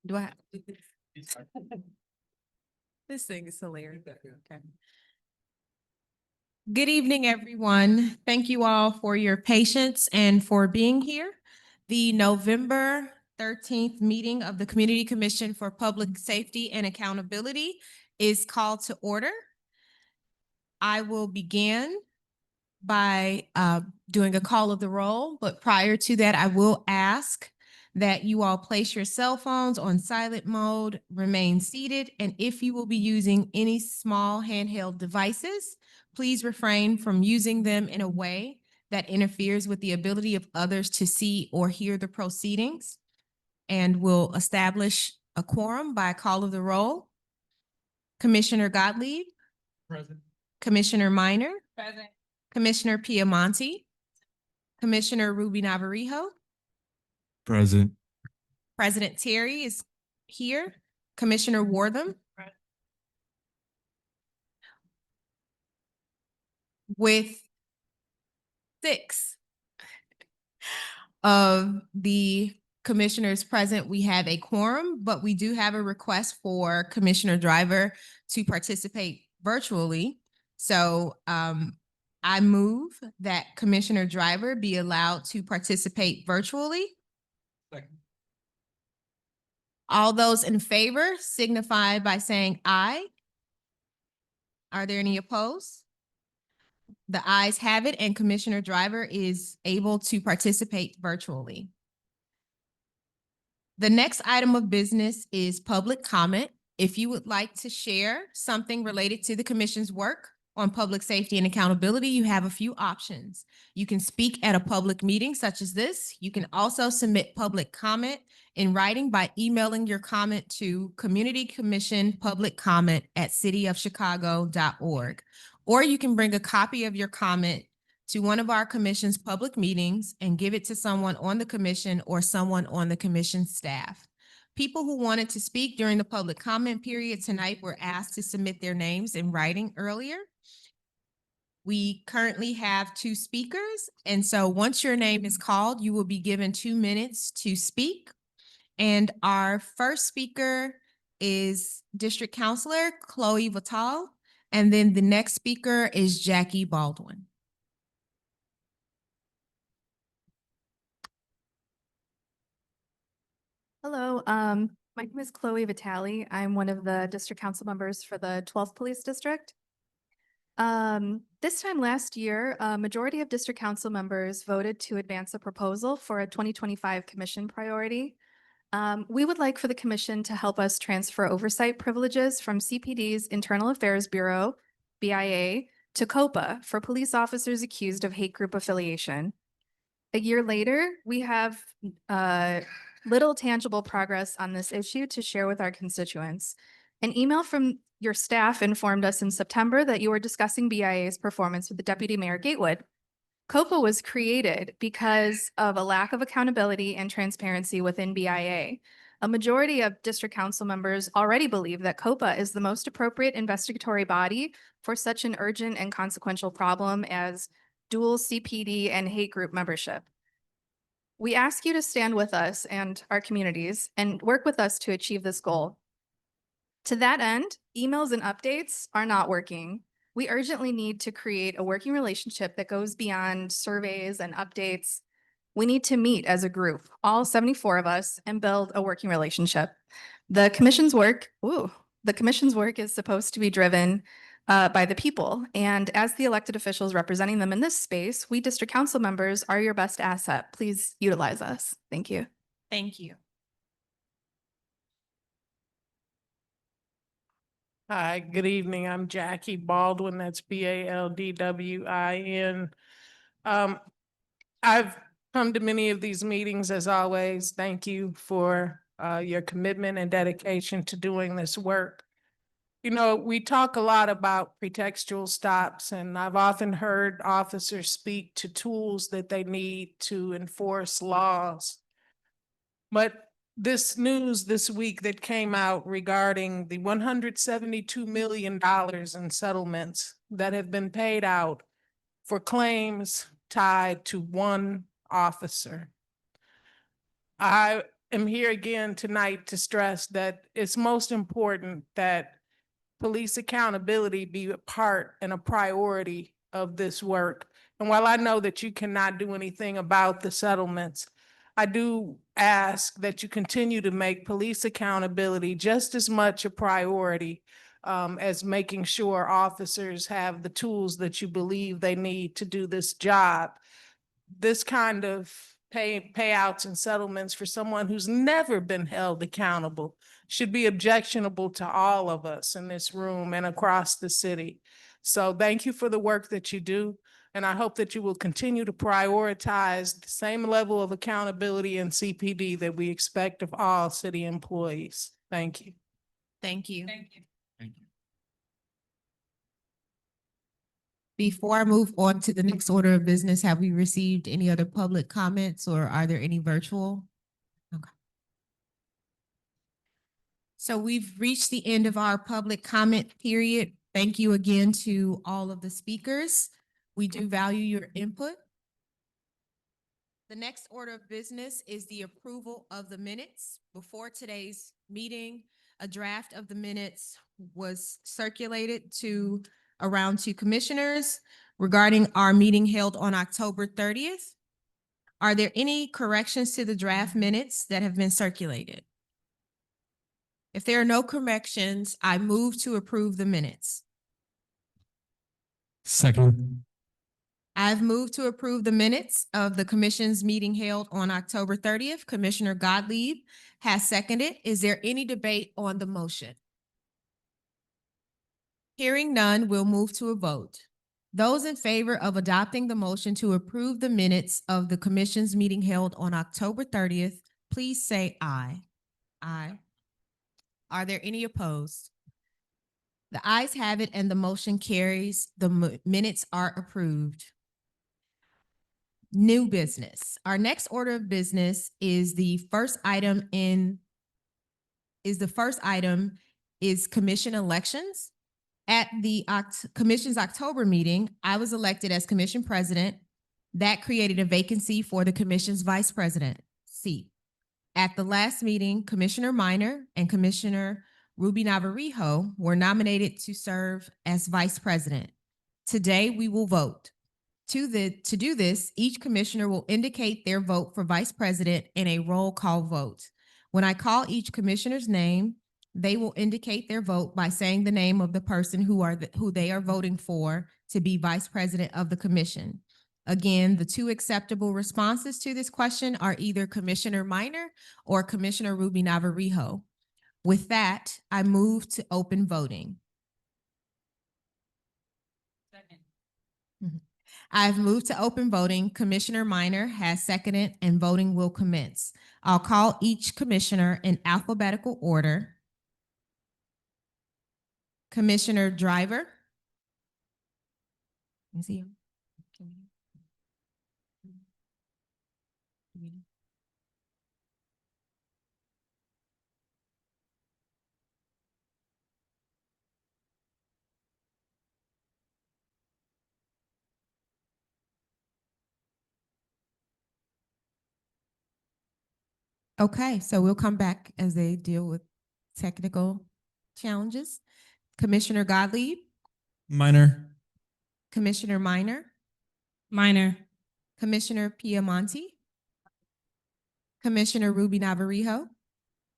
Do I have? This thing is hilarious. Okay. Good evening, everyone. Thank you all for your patience and for being here. The November 13th meeting of the Community Commission for Public Safety and Accountability is called to order. I will begin by doing a call of the roll, but prior to that, I will ask that you all place your cell phones on silent mode, remain seated, and if you will be using any small handheld devices, please refrain from using them in a way that interferes with the ability of others to see or hear the proceedings. And we'll establish a quorum by call of the roll. Commissioner Gottlieb. Present. Commissioner Minor. Present. Commissioner Piemonte. Commissioner Ruby Navarijo. Present. President Terry is here. Commissioner Wortham. With 6 of the commissioners present, we have a quorum, but we do have a request for Commissioner Driver to participate virtually. So I move that Commissioner Driver be allowed to participate virtually. Second. All those in favor signify by saying aye. Are there any opposed? The ayes have it, and Commissioner Driver is able to participate virtually. The next item of business is public comment. If you would like to share something related to the commission's work on public safety and accountability, you have a few options. You can speak at a public meeting such as this. You can also submit public comment in writing by emailing your comment to communitycommissionpubliccomment@cityofchicago.org. Or you can bring a copy of your comment to one of our commission's public meetings and give it to someone on the commission or someone on the commission staff. People who wanted to speak during the public comment period tonight were asked to submit their names in writing earlier. We currently have 2 speakers, and so once your name is called, you will be given 2 minutes to speak. And our first speaker is District Councilor Chloe Vital, and then the next speaker is Jackie Baldwin. Hello, my name is Chloe Vitale. I'm one of the district council members for the 12th Police District. This time last year, a majority of district council members voted to advance a proposal for a 2025 commission priority. We would like for the commission to help us transfer oversight privileges from CPD's Internal Affairs Bureau, BIA, to COPA for police officers accused of hate group affiliation. A year later, we have little tangible progress on this issue to share with our constituents. An email from your staff informed us in September that you were discussing BIA's performance with the Deputy Mayor Gatewood. COPA was created because of a lack of accountability and transparency within BIA. A majority of district council members already believe that COPA is the most appropriate investigatory body for such an urgent and consequential problem as dual CPD and hate group membership. We ask you to stand with us and our communities and work with us to achieve this goal. To that end, emails and updates are not working. We urgently need to create a working relationship that goes beyond surveys and updates. We need to meet as a group, all 74 of us, and build a working relationship. The commission's work is supposed to be driven by the people. And as the elected officials representing them in this space, we district council members are your best asset. Please utilize us. Thank you. Thank you. Hi, good evening. I'm Jackie Baldwin. That's Baldwin. I've come to many of these meetings as always. Thank you for your commitment and dedication to doing this work. You know, we talk a lot about pretextual stops, and I've often heard officers speak to tools that they need to enforce laws. But this news this week that came out regarding the $172 million in settlements that have been paid out for claims tied to one officer. I am here again tonight to stress that it's most important that police accountability be a part and a priority of this work. And while I know that you cannot do anything about the settlements, I do ask that you continue to make police accountability just as much a priority as making sure officers have the tools that you believe they need to do this job. This kind of payouts and settlements for someone who's never been held accountable should be objectionable to all of us in this room and across the city. So thank you for the work that you do. And I hope that you will continue to prioritize the same level of accountability and CPD that we expect of all city employees. Thank you. Thank you. Thank you. Before I move on to the next order of business, have we received any other public comments or are there any virtual? Okay. So we've reached the end of our public comment period. Thank you again to all of the speakers. We do value your input. The next order of business is the approval of the minutes. Before today's meeting, a draft of the minutes was circulated around to commissioners regarding our meeting held on October 30th. Are there any corrections to the draft minutes that have been circulated? If there are no corrections, I move to approve the minutes. Second. I've moved to approve the minutes of the commission's meeting held on October 30th. Commissioner Gottlieb has seconded. Is there any debate on the motion? Hearing none, we'll move to a vote. Those in favor of adopting the motion to approve the minutes of the commission's meeting held on October 30th, please say aye. Aye. Are there any opposed? The ayes have it and the motion carries. The minutes are approved. New business. Our next order of business is the first item is commission elections. At the commission's October meeting, I was elected as commission president. That created a vacancy for the commission's vice president seat. At the last meeting, Commissioner Minor and Commissioner Ruby Navarrijo were nominated to serve as vice president. Today, we will vote. To do this, each commissioner will indicate their vote for vice president in a roll call vote. When I call each commissioner's name, they will indicate their vote by saying the name of the person who they are voting for to be vice president of the commission. Again, the two acceptable responses to this question are either Commissioner Minor or Commissioner Ruby Navarrijo. With that, I move to open voting. Second. I've moved to open voting. Commissioner Minor has seconded and voting will commence. I'll call each commissioner in alphabetical order. Commissioner Driver. Is he on? Okay, so we'll come back as they deal with technical challenges. Commissioner Gottlieb, Minor. Commissioner Minor, Minor. Commissioner Piemonte, Commissioner Ruby Navarrijo,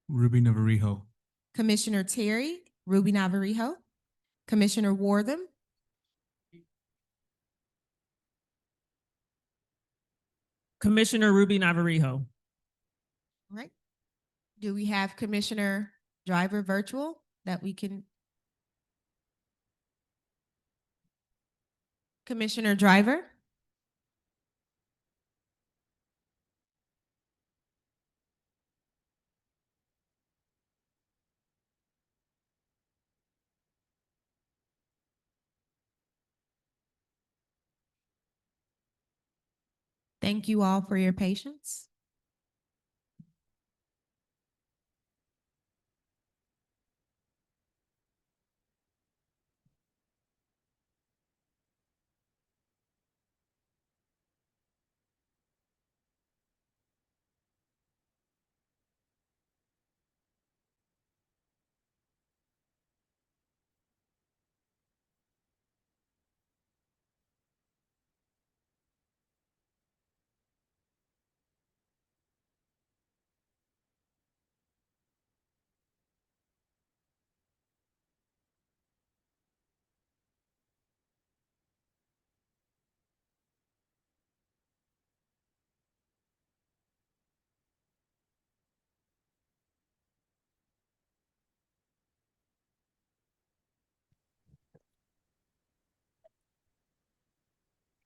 Ruby Navarrijo. Commissioner Terry, Ruby Navarrijo, Commissioner Wortham, Commissioner Ruby Navarrijo. all right. Do we have Commissioner Driver virtual that we can? Commissioner Driver? Thank you all for your patience.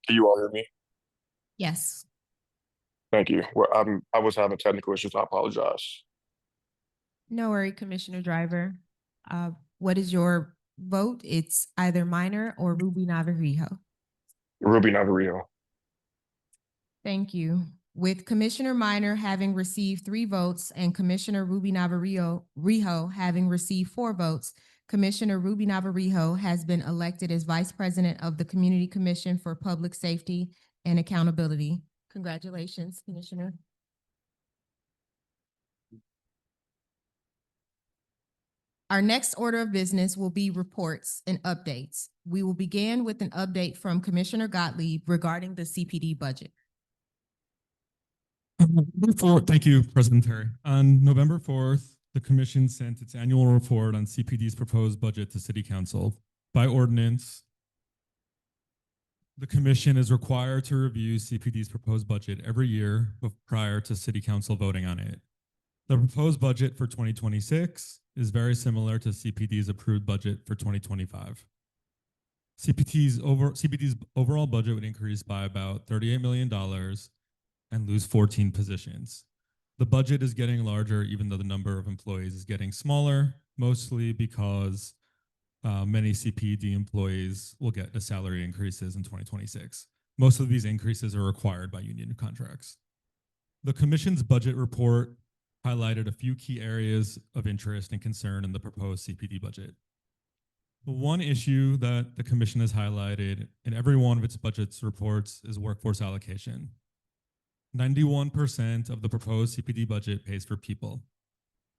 Can you all hear me? Yes. Thank you. Well, I was having technical issues. I apologize. No worry, Commissioner Driver. What is your vote? It's either Minor or Ruby Navarro. Ruby Navarro. Thank you. With Commissioner Minor having received 3 votes and Commissioner Ruby Navarro having received 4 votes, Commissioner Ruby Navarro has been elected as Vice President of the Community Commission for Public Safety and Accountability. Congratulations, Commissioner. Our next order of business will be reports and updates. We will begin with an update from Commissioner Gottlieb regarding the CPD budget. Thank you, President Terry. On November 4th, the Commission sent its annual report on CPD's proposed budget to City Council. By ordinance, the Commission is required to review CPD's proposed budget every year prior to City Council voting on it. The proposed budget for 2026 is very similar to CPD's approved budget for 2025. CPD's overall budget would increase by about $38 million and lose 14 positions. The budget is getting larger even though the number of employees is getting smaller, mostly because many CPD employees will get the salary increases in 2026. Most of these increases are required by union contracts. The Commission's budget report highlighted a few key areas of interest and concern in the proposed CPD budget. The one issue that the Commission has highlighted in every one of its budget's reports is workforce allocation. 91% of the proposed CPD budget pays for people,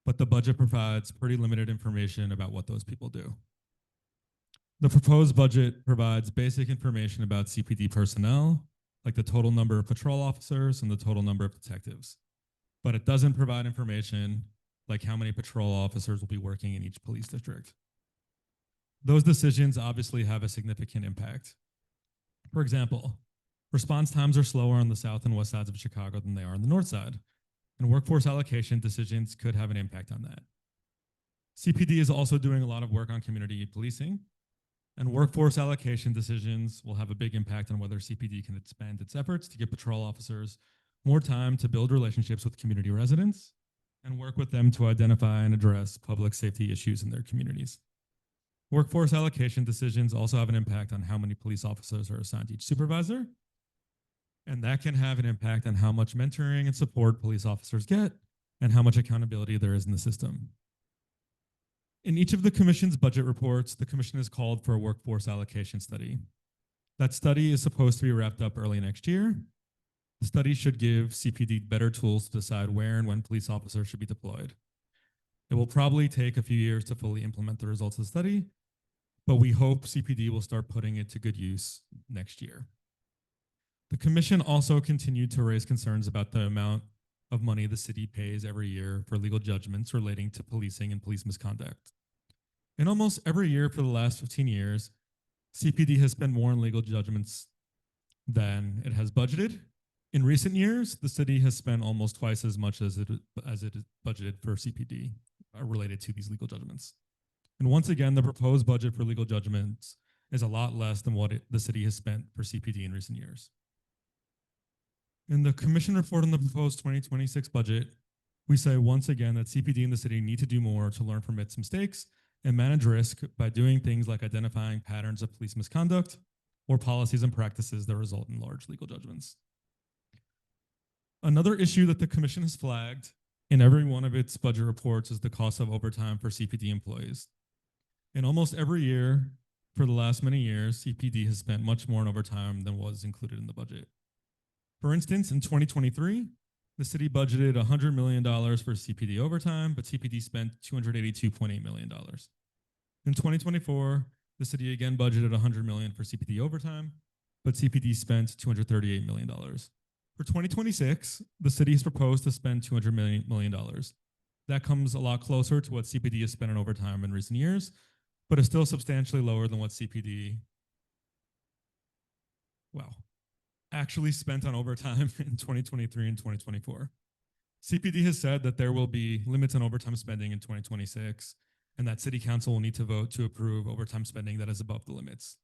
but the budget provides pretty limited information about what those people do. The proposed budget provides basic information about CPD personnel, like the total number of patrol officers and the total number of detectives, but it doesn't provide information like how many patrol officers will be working in each police district. Those decisions obviously have a significant impact. For example, response times are slower on the south and west sides of Chicago than they are on the north side, and workforce allocation decisions could have an impact on that. CPD is also doing a lot of work on community policing, and workforce allocation decisions will have a big impact on whether CPD can expand its efforts to give patrol officers more time to build relationships with community residents and work with them to identify and address public safety issues in their communities. Workforce allocation decisions also have an impact on how many police officers are assigned to each supervisor, and that can have an impact on how much mentoring and support police officers get and how much accountability there is in the system. In each of the Commission's budget reports, the Commission has called for a workforce allocation study. That study is supposed to be wrapped up early next year. The study should give CPD better tools to decide where and when police officers should be deployed. It will probably take a few years to fully implement the results of the study, but we hope CPD will start putting it to good use next year. The Commission also continued to raise concerns about the amount of money the city pays every year for legal judgments relating to policing and police misconduct. In almost every year for the last 15 years, CPD has spent more on legal judgments than it has budgeted. In recent years, the city has spent almost twice as much as it is budgeted for CPD related to these legal judgments. And once again, the proposed budget for legal judgments is a lot less than what the city has spent for CPD in recent years. In the Commission report on the proposed 2026 budget, we say once again that CPD and the city need to do more to learn from its mistakes and manage risk by doing things like identifying patterns of police misconduct or policies and practices that result in large legal judgments. Another issue that the Commission has flagged in every one of its budget reports is the cost of overtime for CPD employees. In almost every year for the last many years, CPD has spent much more on overtime than was included in the budget. For instance, in 2023, the city budgeted $100 million for CPD overtime, but CPD spent $282.8 million. In 2024, the city again budgeted $100 million for CPD overtime, but CPD spent $238 million. For 2026, the city has proposed to spend $200 million. That comes a lot closer to what CPD has spent on overtime in recent years, but is still substantially lower than what CPD, actually spent on overtime in 2023 and 2024. CPD has said that there will be limits on overtime spending in 2026, and that City Council will need to vote to approve overtime spending that is above the limits.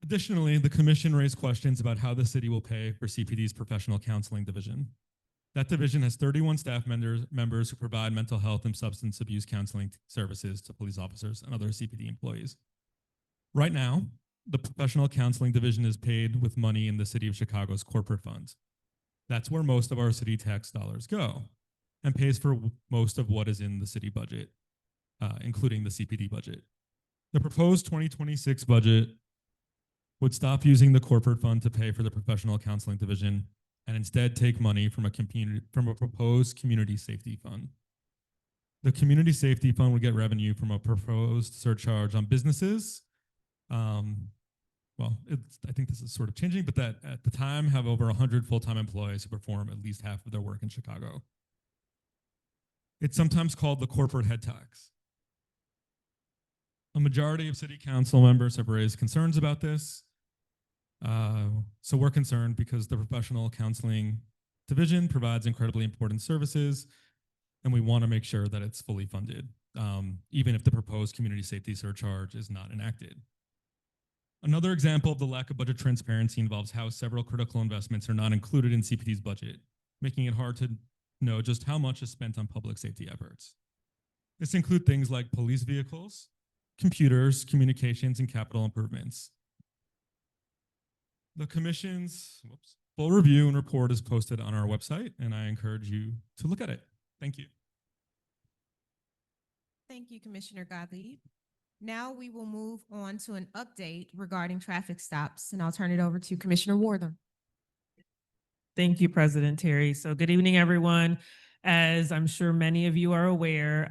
Additionally, the commission raised questions about how the city will pay for CPD's professional counseling division. That division has 31 staff members who provide mental health and substance abuse counseling services to police officers and other CPD employees. Right now, the professional counseling division is paid with money in the city of Chicago's corporate funds. That's where most of our city tax dollars go and pays for most of what is in the city budget, including the CPD budget. The proposed 2026 budget would stop using the corporate fund to pay for the professional counseling division and instead take money from a proposed community safety fund. The community safety fund would get revenue from a proposed surcharge on businesses. I think this is sort of changing, but that at the time have over 100 full-time employees who perform at least half of their work in Chicago. It's sometimes called the corporate head tax. A majority of city council members have raised concerns about this. So we're concerned because the professional counseling division provides incredibly important services, and we want to make sure that it's fully funded, even if the proposed community safety surcharge is not enacted. Another example of the lack of budget transparency involves how several critical investments are not included in CPD's budget, making it hard to know just how much is spent on public safety efforts. This includes things like police vehicles, computers, communications, and capital improvements. The commission's full review and report is posted on our website, and I encourage you to look at it. Thank you. Thank you, Commissioner Gottlieb. Now we will move on to an update regarding traffic stops, and I'll turn it over to Commissioner Wortham. Thank you, President Terry. So good evening, everyone. As I'm sure many of you are aware,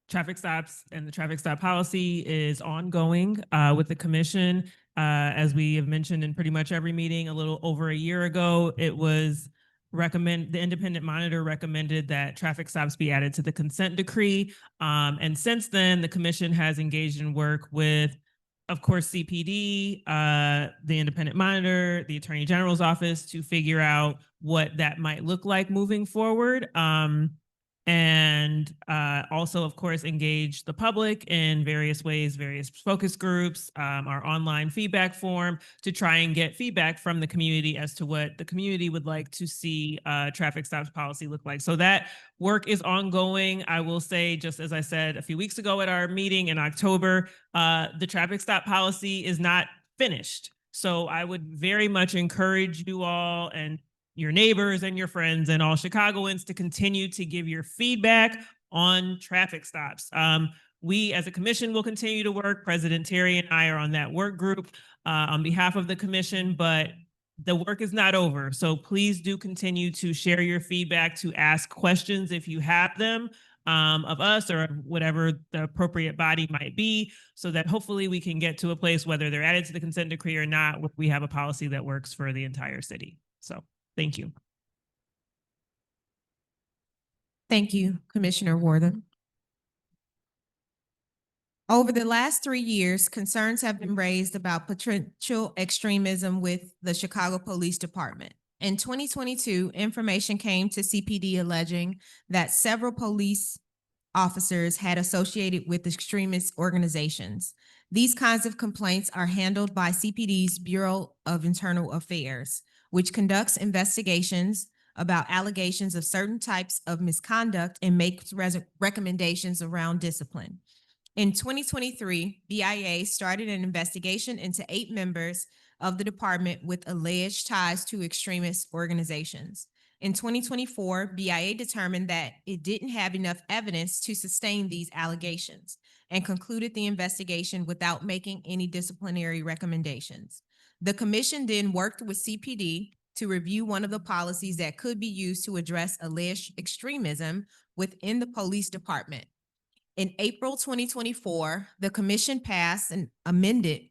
traffic stops and the traffic stop policy is ongoing with the commission. As we have mentioned in pretty much every meeting, a little over a year ago, it was the independent monitor recommended that traffic stops be added to the consent decree. And since then, the commission has engaged in work with, of course, CPD, the independent monitor, the Attorney General's office to figure out what that might look like moving forward. And also, of course, engage the public in various ways, various focus groups, our online feedback form to try and get feedback from the community as to what the community would like to see traffic stops policy look like. So that work is ongoing. I will say, just as I said a few weeks ago at our meeting in October, the traffic stop policy is not finished. So I would very much encourage you all and your neighbors and your friends and all Chicagoans to continue to give your feedback on traffic stops. We as a commission will continue to work. President Terry and I are on that work group on behalf of the commission, but the work is not over. So please do continue to share your feedback, to ask questions if you have them of us or whatever the appropriate body might be, so that hopefully we can get to a place, whether they're added to the consent decree or not, where we have a policy that works for the entire city. So thank you. Thank you, Commissioner Wortham. Over the last 3 years, concerns have been raised about potential extremism with the Chicago Police Department. In 2022, information came to CPD alleging that several police officers had associated with extremist organizations. These kinds of complaints are handled by CPD's Bureau of Internal Affairs, which conducts investigations about allegations of certain types of misconduct and makes recommendations around discipline. In 2023, BIA started an investigation into 8 members of the department with alleged ties to extremist organizations. In 2024, BIA determined that it didn't have enough evidence to sustain these allegations and concluded the investigation without making any disciplinary recommendations. The commission then worked with CPD to review one of the policies that could be used to address alleged extremism within the police department. In April 2024, the commission passed an amendment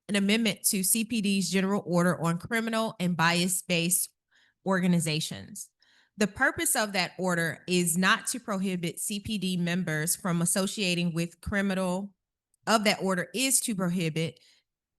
to CPD's General Order on Criminal and Bias-Based Organizations. The purpose of that order is not to prohibit CPD members from associating with criminal, of that order is to prohibit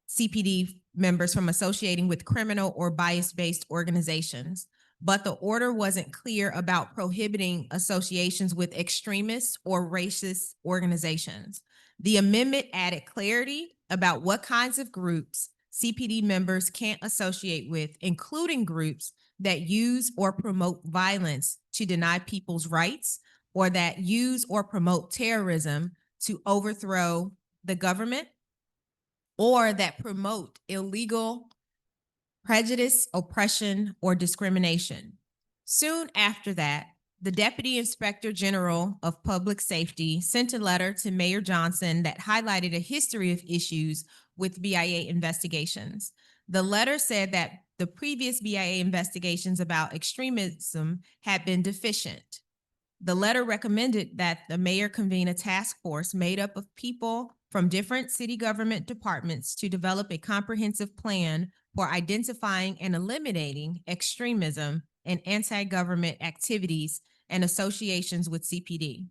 CPD members from associating with criminal or bias-based organizations, but the order wasn't clear about prohibiting associations with extremist or racist organizations. The amendment added clarity about what kinds of groups CPD members can't associate with, including groups that use or promote violence to deny people's rights, or that use or promote terrorism to overthrow the government, or that promote illegal prejudice, oppression, or discrimination. Soon after that, the Deputy Inspector General of Public Safety sent a letter to Mayor Johnson that highlighted a history of issues with BIA investigations. The letter said that the previous BIA investigations about extremism had been deficient. The letter recommended that the mayor convene a task force made up of people from different city government departments to develop a comprehensive plan for identifying and eliminating extremism and anti-government activities and associations with CPD.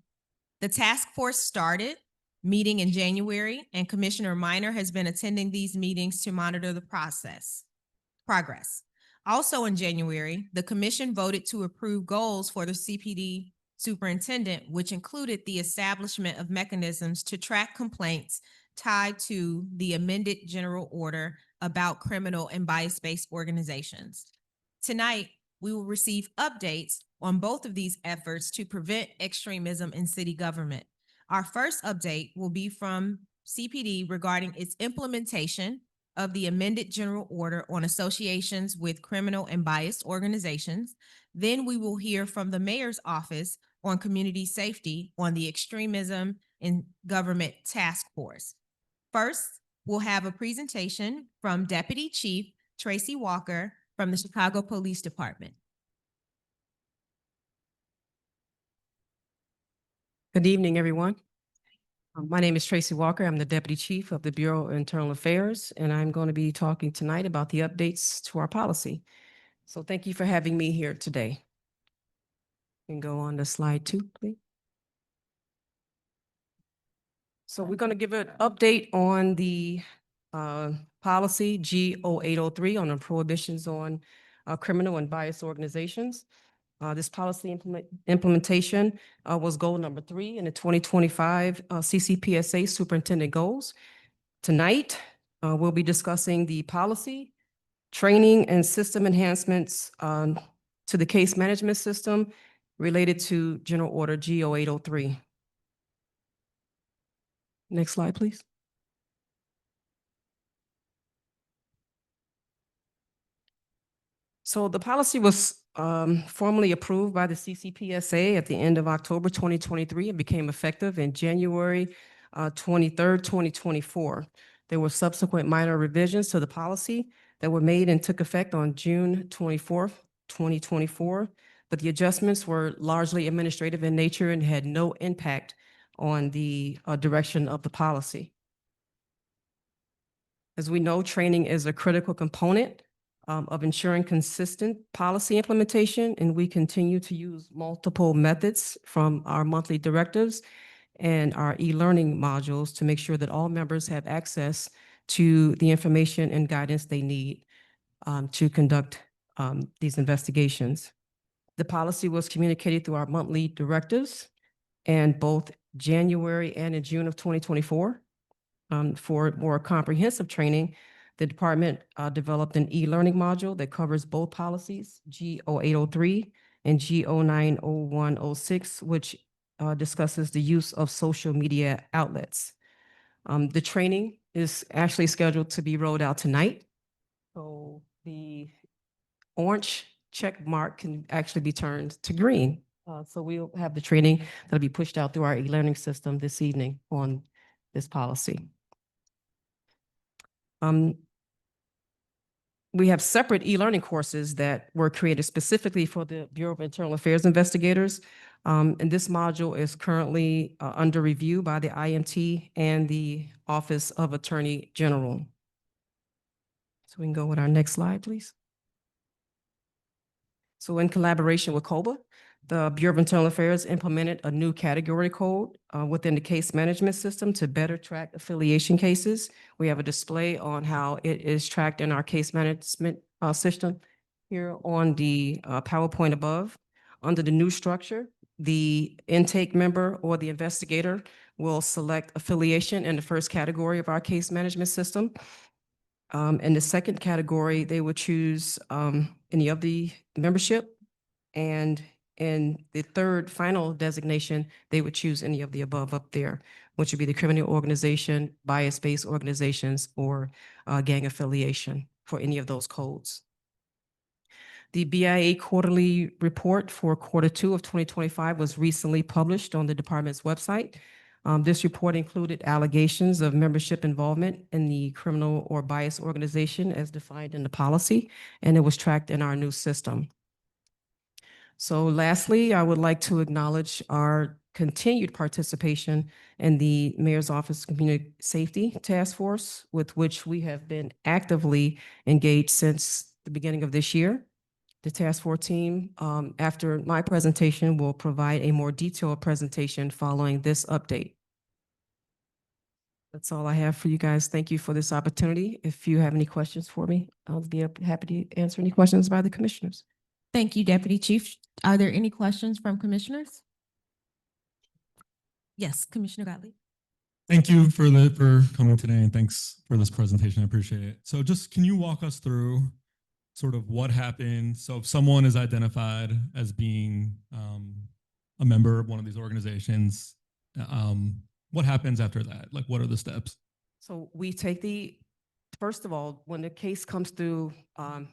The task force started meeting in January, and Commissioner Minor has been attending these meetings to monitor the progress. Also in January, the commission voted to approve goals for the CPD superintendent, which included the establishment of mechanisms to track complaints tied to the amended general order about criminal and bias-based organizations. Tonight, we will receive updates on both of these efforts to prevent extremism in city government. Our first update will be from CPD regarding its implementation of the amended general order on associations with criminal and biased organizations. Then we will hear from the mayor's office on community safety on the extremism in government task force. First, we'll have a presentation from Deputy Chief Tracy Walker from the Chicago Police Department. Good evening, everyone. My name is Tracy Walker. I'm the Deputy Chief of the Bureau of Internal Affairs, and I'm going to be talking tonight about the updates to our policy. So thank you for having me here today. You can go on to slide 2, please. So we're going to give an update on the policy G0803 on the prohibitions on criminal and biased organizations. This policy implementation was goal number 3 in the 2025 CCPSA superintendent goals. Tonight, we'll be discussing the policy, training, and system enhancements to the case management system related to General Order G0803. Next slide, please. So the policy was formally approved by the CCPSA at the end of October 2023 and became effective in January 23rd, 2024. There were subsequent minor revisions to the policy that were made and took effect on June 24th, 2024, but the adjustments were largely administrative in nature and had no impact on the direction of the policy. As we know, training is a critical component of ensuring consistent policy implementation, and we continue to use multiple methods from our monthly directives and our e-learning modules to make sure that all members have access to the information and guidance they need to conduct these investigations. The policy was communicated through our monthly directives in both January and in June of 2024. For more comprehensive training, the department developed an e-learning module that covers both policies, G0803 and G090106, which discusses the use of social media outlets. The training is actually scheduled to be rolled out tonight. So the orange check mark can actually be turned to green. So we'll have the training that'll be pushed out through our e-learning system this evening on this policy. We have separate e-learning courses that were created specifically for the Bureau of Internal Affairs investigators. And this module is currently under review by the IMT and the Office of Attorney General. So we can go with our next slide, please. So in collaboration with COBA, the Bureau of Internal Affairs implemented a new category code within the case management system to better track affiliation cases. We have a display on how it is tracked in our case management system here on the PowerPoint above. Under the new structure, The intake member or the investigator will select affiliation in the first category of our case management system. In the second category, they would choose any of the membership. And in the third final designation, they would choose any of the above up there, which would be the criminal organization, bias-based organizations, or gang affiliation for any of those codes. The BIA quarterly report for Q2 of 2025 was recently published on the department's website. This report included allegations of membership involvement in the criminal or bias organization as defined in the policy, and it was tracked in our new system. So lastly, I would like to acknowledge our continued participation in the Mayor's Office Community Safety Task Force, with which we have been actively engaged since the beginning of this year. The task force team, after my presentation, will provide a more detailed presentation following this update. That's all I have for you guys. Thank you for this opportunity. If you have any questions for me, I'll be happy to answer any questions by the commissioners. Thank you, Deputy Chief. Are there any questions from commissioners? Yes, Commissioner Gottlieb. Thank you for coming today, and thanks for this presentation. I appreciate it. So just can you walk us through sort of what happened? So if someone is identified as being a member of one of these organizations, what happens after that? Like, what are the steps? So we take first of all, when the case comes through a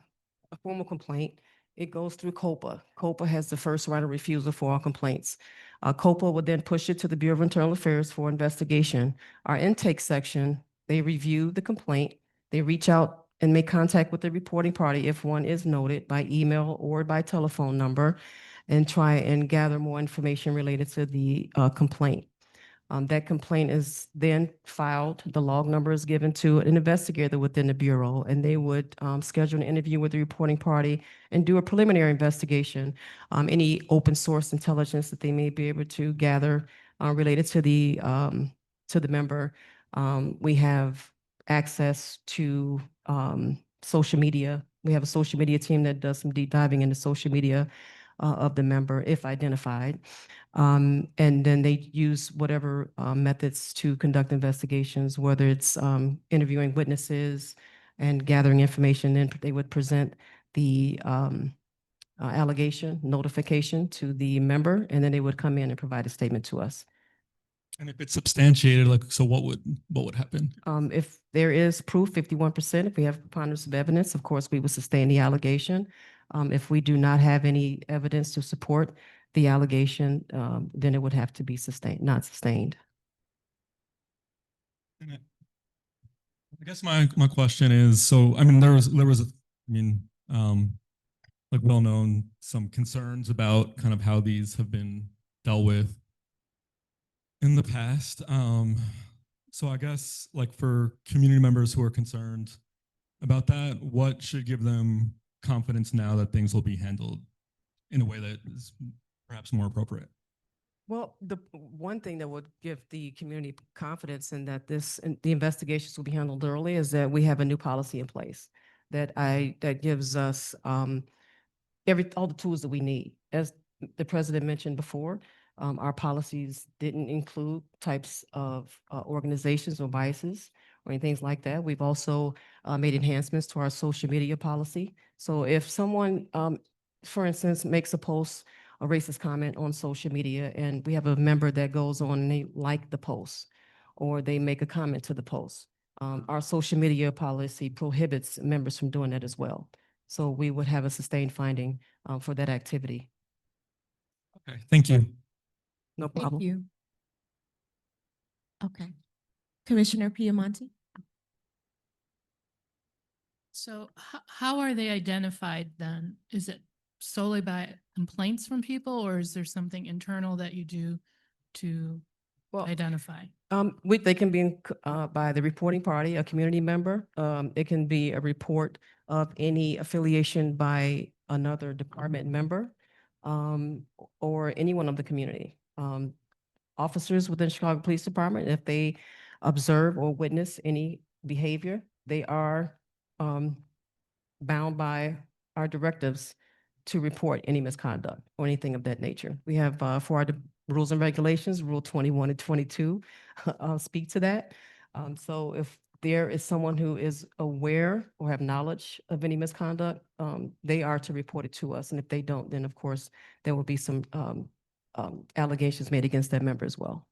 formal complaint, it goes through COPA. COPA has the first right of refusal for all complaints. COPA would then push it to the Bureau of Internal Affairs for investigation. Our intake section, they review the complaint. They reach out and make contact with the reporting party if one is noted by email or by telephone number, and try and gather more information related to the complaint. That complaint is then filed, the log number is given to an investigator within the Bureau, and they would schedule an interview with the reporting party and do a preliminary investigation. Any open source intelligence that they may be able to gather related to the member. We have access to social media. We have a social media team that does some deep diving into social media of the member, if identified. And then they use whatever methods to conduct investigations, whether it's interviewing witnesses and gathering information. Then they would present the allegation notification to the member, and then they would come in and provide a statement to us. And if it's substantiated, like, so what would happen? If there is proof, 51%, if we have preponderance of evidence, of course, we would sustain the allegation. If we do not have any evidence to support the allegation, then it would have to be not sustained. I guess my question is, so, I mean, there was, like, well-known, some concerns about kind of how these have been dealt with in the past. So I guess, like, for community members who are concerned about that, what should give them confidence now that things will be handled in a way that is perhaps more appropriate? Well, the one thing that would give the community confidence in that the investigations will be handled thoroughly is that we have a new policy in place that gives us all the tools that we need. As the president mentioned before, our policies didn't include types of organizations or biases or anything like that. We've also made enhancements to our social media policy. So if someone, for instance, makes a racist comment on social media, and we have a member that goes on and they like the post, or they make a comment to the post, our social media policy prohibits members from doing that as well. So we would have a sustained finding for that activity. Okay, thank you. No problem. Thank you. Okay. Commissioner Piamonte? So how are they identified then? Is it solely by complaints from people, or is there something internal that you do to identify? They can be by the reporting party, a community member. It can be a report of any affiliation by another department member, or anyone of the community. Officers within Chicago Police Department, if they observe or witness any behavior, they are bound by our directives to report any misconduct or anything of that nature. We have, for our rules and regulations, Rule 21 and 22 speak to that. So if there is someone who is aware or have knowledge of any misconduct, they are to report it to us. And if they don't, then of course, there will be some allegations made against that member as well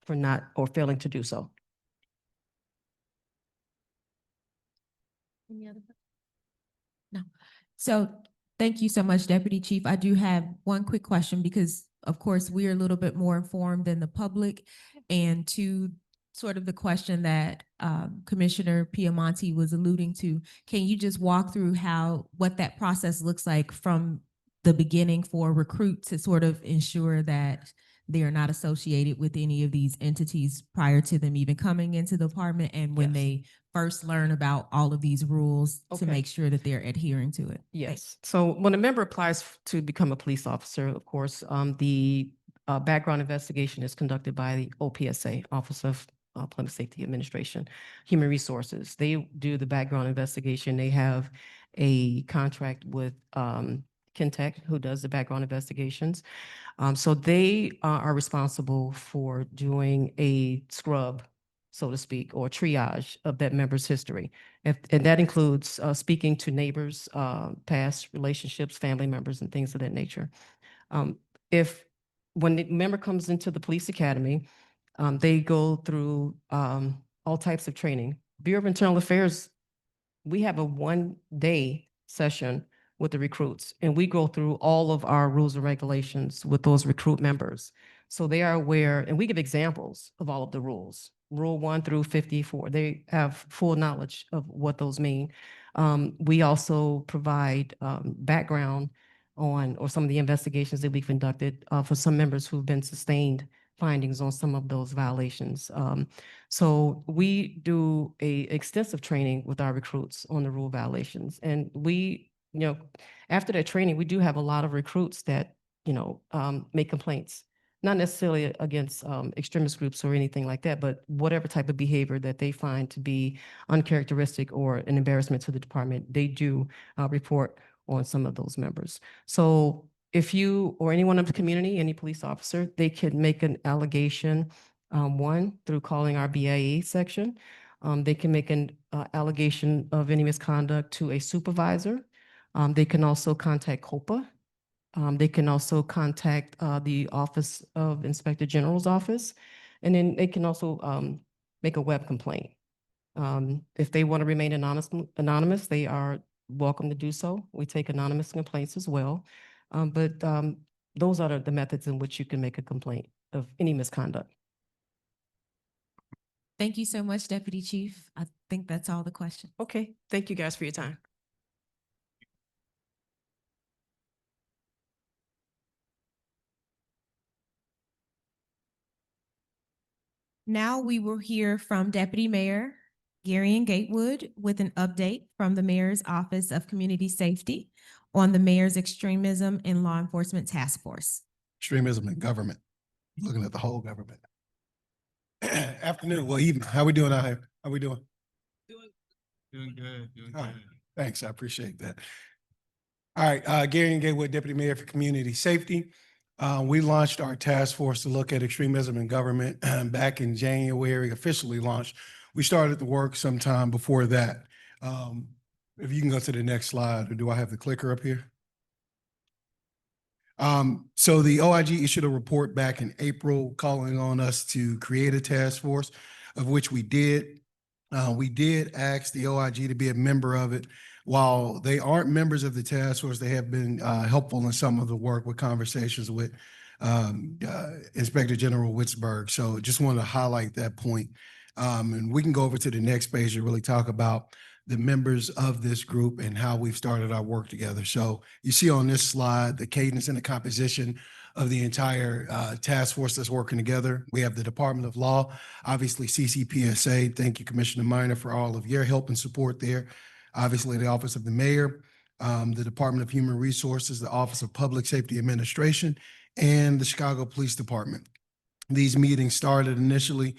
for not or failing to do so. Any other? No. So thank you so much, Deputy Chief. I do have one quick question because, of course, we are a little bit more informed than the public. And to sort of the question that Commissioner Piamonte was alluding to, can you just walk through what that process looks like from the beginning for recruits to sort of ensure that they are not associated with any of these entities prior to them even coming into the department, and when Yes. they first learn about all of these rules to Okay. make sure that they're adhering to it? Yes. So when a member applies to become a police officer, of course, the background investigation is conducted by the OPSA, Office of Public Safety Administration, Human Resources. They do the background investigation. They have a contract with Kintech, who does the background investigations. So they are responsible for doing a scrub, so to speak, or triage of that member's history. And that includes speaking to neighbors, past relationships, family members, and things of that nature. When the member comes into the police academy, they go through all types of training. Bureau of Internal Affairs, we have a 1-day session with the recruits, and we go through all of our rules and regulations with those recruit members. So they are aware, and we give examples of all of the rules, Rule 1 through 54. They have full knowledge of what those mean. We also provide background on, or some of the investigations that we've conducted for some members who've been sustained findings on some of those violations. So we do a extensive training with our recruits on the rule violations. And we, after that training, we do have a lot of recruits that, make complaints, not necessarily against extremist groups or anything like that, but whatever type of behavior that they find to be uncharacteristic or an embarrassment to the department, they do report on some of those members. So if you or anyone of the community, any police officer, they could make an allegation, one, through calling our BIA section. They can make an allegation of any misconduct to a supervisor. They can also contact COPA. They can also contact the Office of Inspector General's office. And then they can also make a web complaint. If they want to remain anonymous, they are welcome to do so. We take anonymous complaints as well. But those are the methods in which you can make a complaint of any misconduct. Thank you so much, Deputy Chief. I think that's all the questions. Okay, thank you guys for your time. Now we will hear from Deputy Mayor Gary Gatewood with an update from the Mayor's Office of Community Safety on the Mayor's Extremism in Law Enforcement Task Force. Extremism in government, looking at the whole government. Afternoon, well, evening. How we doing out here? How we doing? Doing good, doing All right. good. Thanks, I appreciate that. All right, Gary Gatewood, Deputy Mayor for Community Safety. We launched our task force to look at extremism in government back in January, officially launched. We started the work sometime before that. If you can go to the next slide, or do I have the clicker up here? So the OIG issued a report back in April calling on us to create a task force, of which we did. We did ask the OIG to be a member of it. While they aren't members of the task force, they have been helpful in some of the work with conversations with Inspector General Witzberg. So just wanted to highlight that point. And we can go over to the next page to really talk about the members of this group and how we've started our work together. So you see on this slide, the cadence and the composition of the entire task force that's working together. We have the Department of Law, obviously CCPSA. Thank you, Commissioner Minor, for all of your help and support there. Obviously, the Office of the Mayor, the Department of Human Resources, the Office of Public Safety Administration, and the Chicago Police Department. These meetings started initially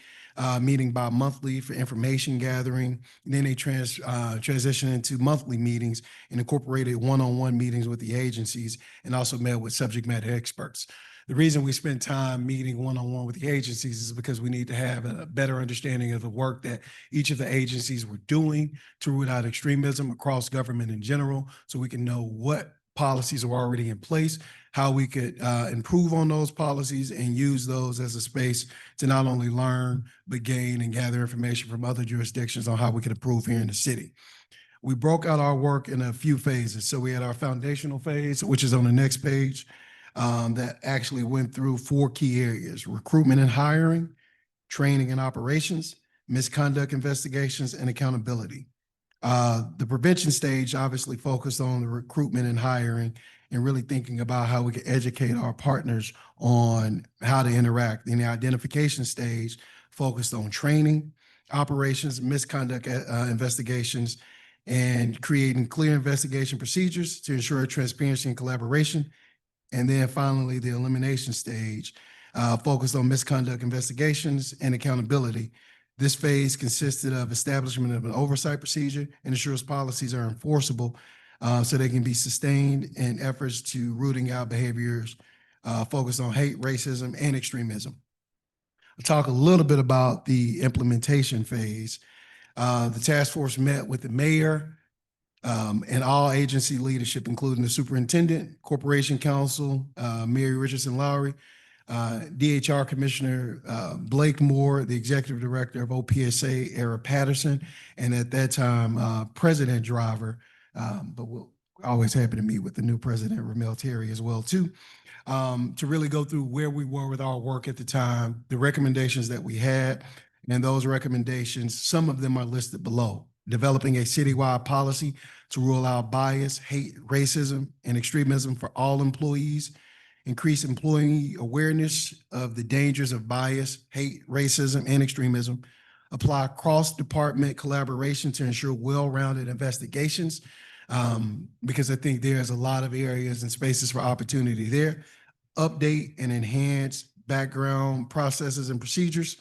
meeting bi-monthly for information gathering. Then they transitioned into monthly meetings and incorporated one-on-one meetings with the agencies and also met with subject matter experts. The reason we spend time meeting one-on-one with the agencies is because we need to have a better understanding of the work that each of the agencies were doing to root out extremism across government in general, so we can know what policies are already in place, how we could improve on those policies and use those as a space to not only learn, but gain and gather information from other jurisdictions on how we can improve here in the city. We broke out our work in a few phases. So we had our foundational phase, which is on the next page, that actually went through 4 key areas: recruitment and hiring, training and operations, misconduct investigations, and accountability. The prevention stage obviously focused on the recruitment and hiring and really thinking about how we can educate our partners on how to interact. In the identification stage, focused on training, operations, misconduct investigations, and creating clear investigation procedures to ensure transparency and collaboration. And then finally, the elimination stage, focused on misconduct investigations and accountability. This phase consisted of establishment of an oversight procedure and ensures policies are enforceable so they can be sustained in efforts to rooting out behaviors focused on hate, racism, and extremism. I'll talk a little bit about the implementation phase. The task force met with the mayor and all agency leadership, including the superintendent, corporation counsel, Mary Richardson Lowry, DHR Commissioner Blake Moore, the Executive Director of OPSA, Era Patterson, and at that time, President Driver, but we're always happy to meet with the new President, Ramel Terry, as well, too, to really go through where we were with our work at the time, the recommendations that we had, and those recommendations, some of them are listed below. Developing a citywide policy to rule out bias, hate, racism, and extremism for all employees, increase employee awareness of the dangers of bias, hate, racism, and extremism, apply cross-department collaboration to ensure well-rounded investigations, because I think there's a lot of areas and spaces for opportunity there, update and enhance background processes and procedures,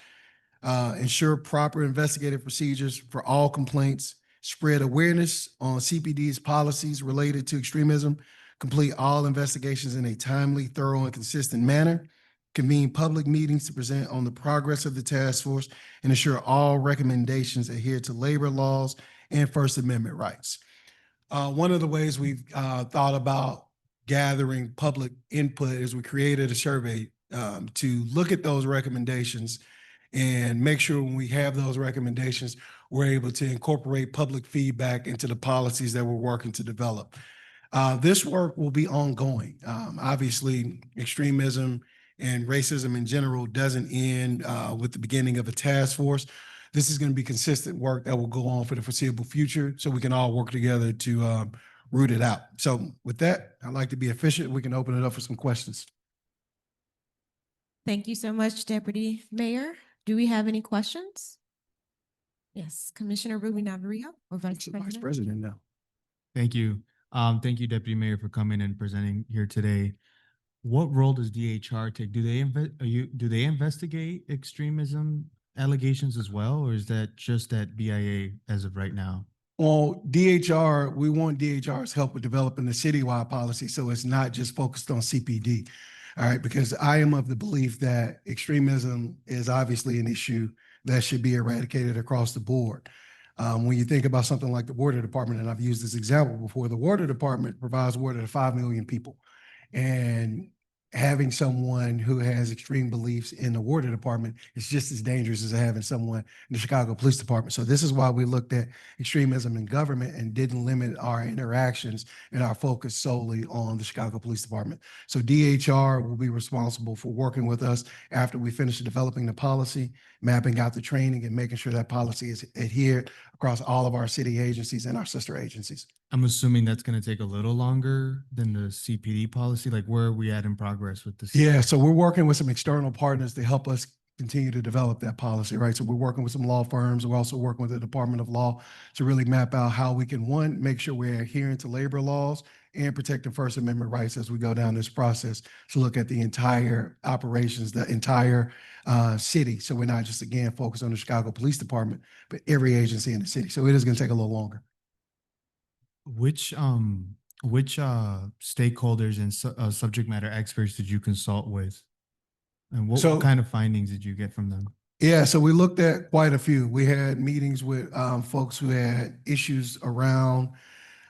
ensure proper investigative procedures for all complaints, spread awareness on CPD's policies related to extremism, complete all investigations in a timely, thorough, and consistent manner, convene public meetings to present on the progress of the task force, and ensure all recommendations adhere to labor laws and First Amendment rights. One of the ways we've thought about gathering public input is we created a survey to look at those recommendations and make sure when we have those recommendations, we're able to incorporate public feedback into the policies that we're working to develop. This work will be ongoing. Obviously, extremism and racism in general doesn't end with the beginning of a task force. This is going to be consistent work that will go on for the foreseeable future so we can all work together to root it out. So with that, I'd like to be efficient. We can open it up for some questions. Thank you so much, Deputy Mayor. Do we have any questions? Yes, Commissioner Ruby Navarro or Vice Vice President? President now. Thank you. Thank you, Deputy Mayor, for coming and presenting here today. What role does DHR take? Do they investigate extremism allegations as well, or is that just at BIA as of right now? Well, DHR, we want DHR's help with developing the citywide policy, so it's not just focused on CPD. All right, because I am of the belief that extremism is obviously an issue that should be eradicated across the board. When you think about something like the water department, and I've used this example before, the water department provides water to 5 million people. And having someone who has extreme beliefs in the water department is just as dangerous as having someone in the Chicago Police Department. So this is why we looked at extremism in government and didn't limit our interactions and our focus solely on the Chicago Police Department. So DHR will be responsible for working with us after we finish developing the policy, mapping out the training, and making sure that policy is adhered across all of our city agencies and our sister agencies. I'm assuming that's going to take a little longer than the CPD policy. Like, where are we at in progress with this? Yeah, so we're working with some external partners to help us continue to develop that policy, right? So we're working with some law firms. We're also working with the Department of Law to really map out how we can, one, make sure we're adhering to labor laws and protecting First Amendment rights as we go down this process to look at the entire operations, the entire city. So we're not just, again, focused on the Chicago Police Department, but every agency in the city. So it is going to take a little longer. Which stakeholders and subject matter experts did you consult with? And what So- kind of findings did you get from them? Yeah, so we looked at quite a few. We had meetings with folks who had issues around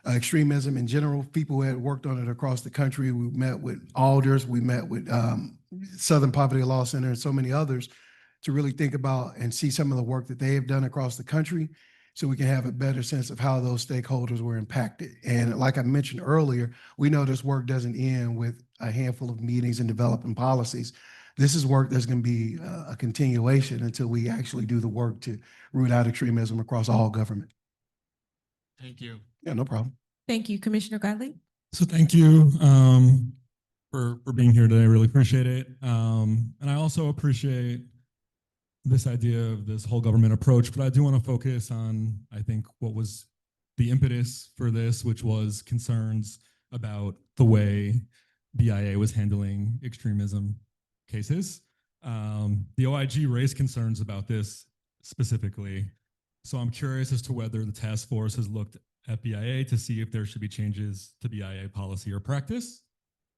extremism in general, people who had worked on it across the country. We met with alders, we met with Southern Poverty Law Center and so many others to really think about and see some of the work that they have done across the country so we can have a better sense of how those stakeholders were impacted. And like I mentioned earlier, we know this work doesn't end with a handful of meetings and developing policies. This is work that's going to be a continuation until we actually do the work to root out extremism across all government. Thank you. Yeah, no problem. Thank you, Commissioner Gottlieb. So thank you for being here today. I really appreciate it. And I also appreciate this idea of this whole government approach, but I do want to focus on, I think, what was the impetus for this, which was concerns about the way BIA was handling extremism cases. The OIG raised concerns about this specifically. So I'm curious as to whether the task force has looked at BIA to see if there should be changes to BIA policy or practice.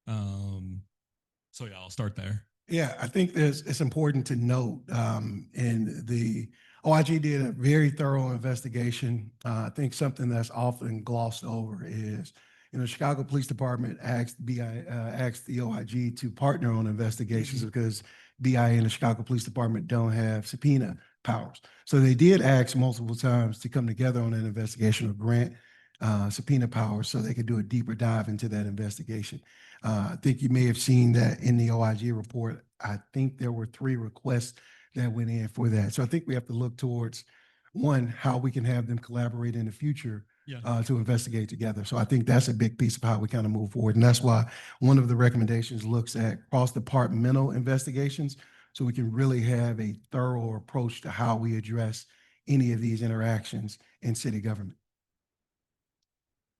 So yeah, I'll start there. Yeah, I think it's important to note, and the OIG did a very thorough investigation. I think something that's often glossed over is, Chicago Police Department asked the OIG to partner on investigations because BIA and the Chicago Police Department don't have subpoena powers. So they did ask multiple times to come together on an investigation or grant subpoena powers so they could do a deeper dive into that investigation. I think you may have seen that in the OIG report. I think there were 3 requests that went in for that. So I think we have to look towards, one, how we can have them collaborate in the future to investigate together. So I think that's a big piece of how we kind of move forward. And that's why one of the recommendations looks at cross-departmental investigations so we can really have a thorough approach to how we address any of these interactions in city government.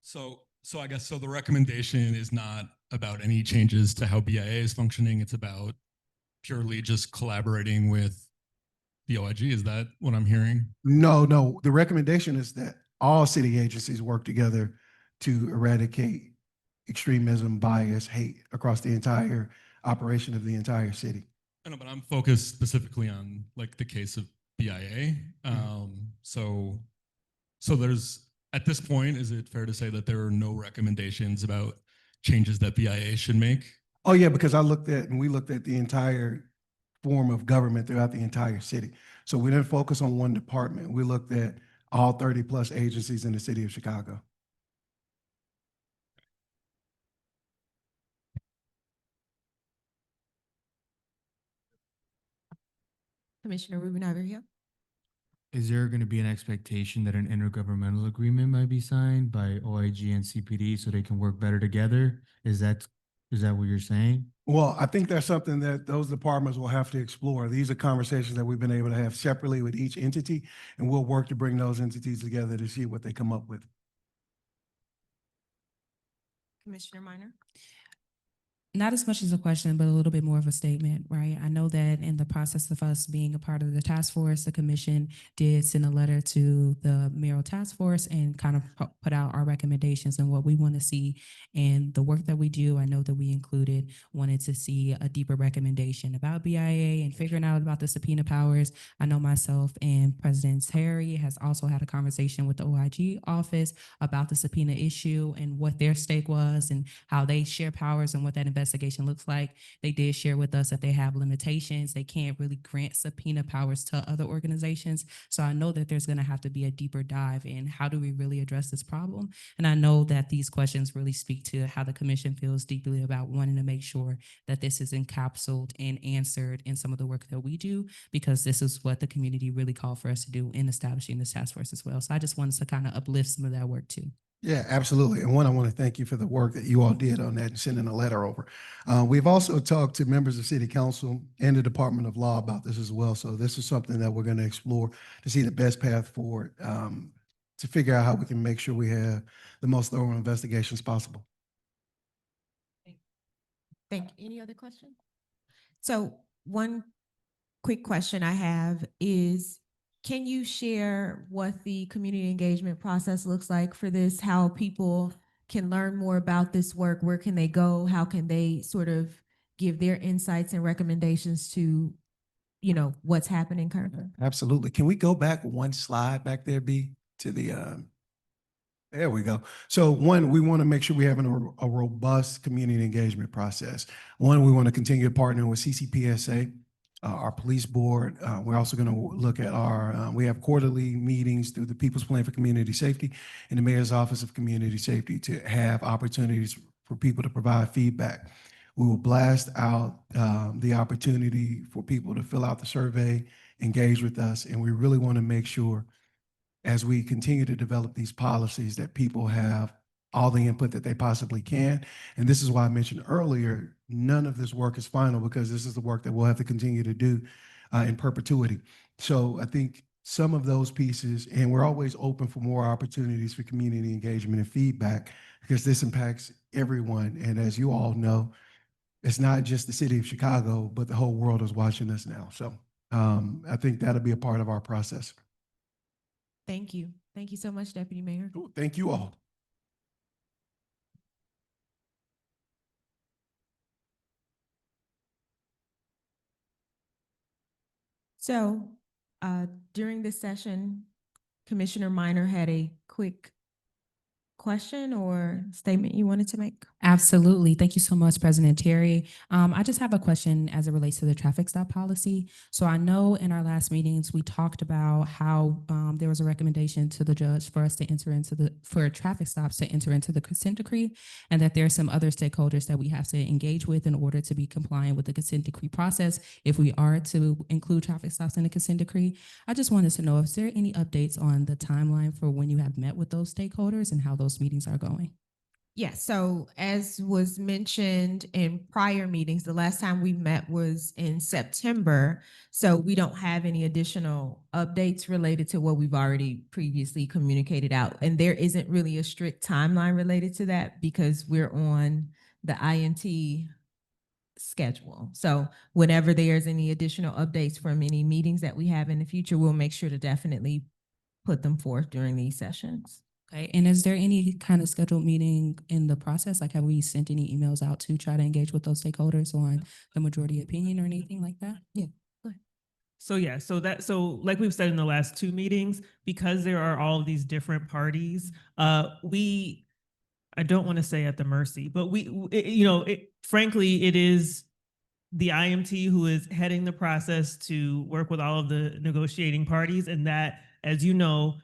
So I guess the recommendation is not about any changes to how BIA is functioning. It's about purely just collaborating with the OIG. Is that what I'm hearing? No. The recommendation is that all city agencies work together to eradicate extremism, bias, hate across the entire operation of the entire city. I know, but I'm focused specifically on like the case of BIA. So there's, at this point, is it fair to say that there are no recommendations about changes that BIA should make? Oh yeah, because we looked at the entire form of government throughout the entire city. So we didn't focus on one department. We looked at all 30 plus agencies in the city of Chicago. Commissioner Ruben Iberio. Is there going to be an expectation that an intergovernmental agreement might be signed by OIG and CPD so they can work better together? Is that what you're saying? Well, I think that's something that those departments will have to explore. These are conversations that we've been able to have separately with each entity, and we'll work to bring those entities together to see what they come up with. Commissioner Minor. Not as much as a question, but a little bit more of a statement, right? I know that in the process of us being a part of the task force, the commission did send a letter to the mayoral task force and kind of put out our recommendations and what we want to see. And the work that we do, I know that we wanted to see a deeper recommendation about BIA and figuring out about the subpoena powers. I know myself and President Terry has also had a conversation with the OIG office about the subpoena issue and what their stake was and how they share powers and what that investigation looks like. They did share with us that they have limitations. They can't really grant subpoena powers to other organizations. So I know that there's going to have to be a deeper dive in how do we really address this problem. And I know that these questions really speak to how the commission feels deeply about wanting to make sure that this is encapsulated and answered in some of the work that we do, because this is what the community really called for us to do in establishing this task force as well. So I just wanted to kind of uplift some of that work too. Yeah, absolutely. And one, I want to thank you for the work that you all did on that and sending a letter over. We've also talked to members of City Council and the Department of Law about this as well. So this is something that we're going to explore to see the best path forward, to figure out how we can make sure we have the most thorough investigations possible. Thank you. Any other questions? So one quick question I have is, can you share what the community engagement process looks like for this? How people can learn more about this work? Where can they go? How can they sort of give their insights and recommendations to, what's happening currently? Absolutely. Can we go back one slide back there, B, to the, there we go. So one, we want to make sure we have a robust community engagement process. One, we want to continue to partner with CCPSA, our police board. We're also going to look at we have quarterly meetings through the People's Plan for Community Safety and the Mayor's Office of Community Safety to have opportunities for people to provide feedback. We will blast out the opportunity for people to fill out the survey, engage with us, and we really want to make sure as we continue to develop these policies that people have all the input that they possibly can. And this is why I mentioned earlier, none of this work is final because this is the work that we'll have to continue to do in perpetuity. So I think some of those pieces, and we're always open for more opportunities for community engagement and feedback because this impacts everyone. And as you all know, it's not just the city of Chicago, but the whole world is watching us now. So I think that'll be a part of our process. Thank you. Thank you so much, Deputy Mayor. Cool. Thank you all. So during this session, Commissioner Minor had a quick question or statement you wanted to make? Absolutely. Thank you so much, President Terry. I just have a question as it relates to the traffic stop policy. So I know in our last meetings, we talked about how there was a recommendation to the judge for us to enter into for traffic stops to enter into the consent decree, and that there are some other stakeholders that we have to engage with in order to be compliant with the consent decree process if we are to include traffic stops in the consent decree. I just wanted to know if there are any updates on the timeline for when you have met with those stakeholders and how those meetings are going. Yes, so as was mentioned in prior meetings, the last time we met was in September. So we don't have any additional updates related to what we've already previously communicated out. And there isn't really a strict timeline related to that because we're on the INT schedule. So whenever there's any additional updates from any meetings that we have in the future, we'll make sure to definitely put them forth during these sessions. Okay, and is there any kind of scheduled meeting in the process? Like, have we sent any emails out to try to engage with those stakeholders on the majority opinion or anything like that? Yeah. So yeah, so like we've said in the last two meetings, because there are all of these different parties, I don't want to say at the mercy, but frankly, it is the IMT who is heading the process to work with all of the negotiating parties, and that, as you know,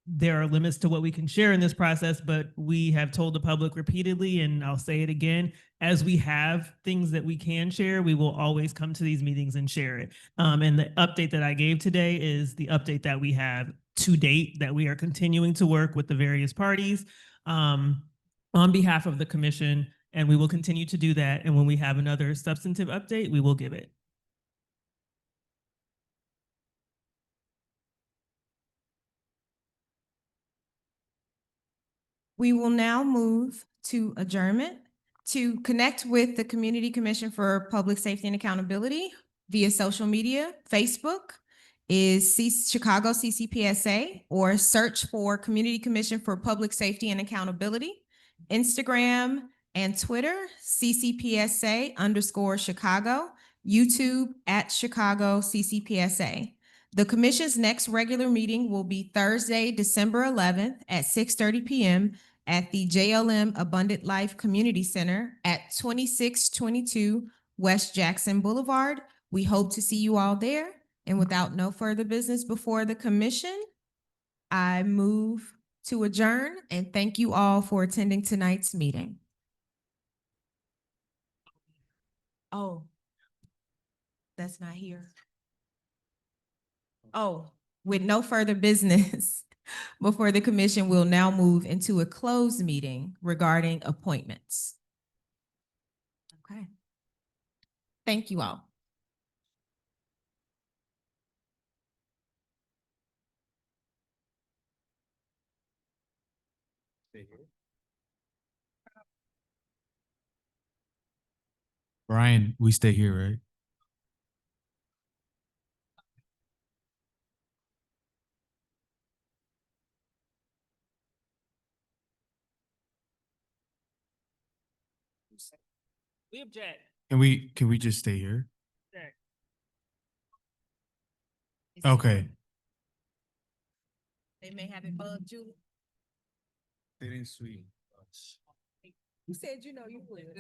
there are limits to what we can share in this process, but we have told the public repeatedly, and I'll say it again, as we have things that we can share, we will always come to these meetings and share it. And the update that I gave today is the update that we have to date, that we are continuing to work with the various parties on behalf of the commission, and we will continue to do that. And when we have another substantive update, we will give it. We will now move to adjournment. To connect with the Community Commission for Public Safety and Accountability via social media, Facebook is Chicago CCPSA, or search for Community Commission for Public Safety and Accountability. Instagram and Twitter, CCPSA_Chicago. YouTube at Chicago CCPSA. The commission's next regular meeting will be Thursday, December 11th at 6:30 p.m. at the JLM Abundant Life Community Center at 2622 West Jackson Boulevard. We hope to see you all there. And without no further business before the commission, I move to adjourn and thank you all for attending tonight's meeting. Oh, that's not here. Oh, with no further business before the commission, will now move into a closed meeting regarding appointments. Okay. Thank you all. Stay here. Brian, we stay here, right? We object. Can we just stay here? Okay. They may have it bugged, Julie. They didn't sweep. You said you know you would.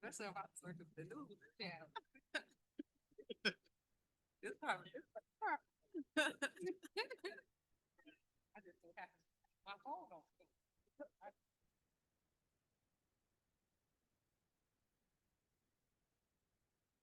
That's about the news channel.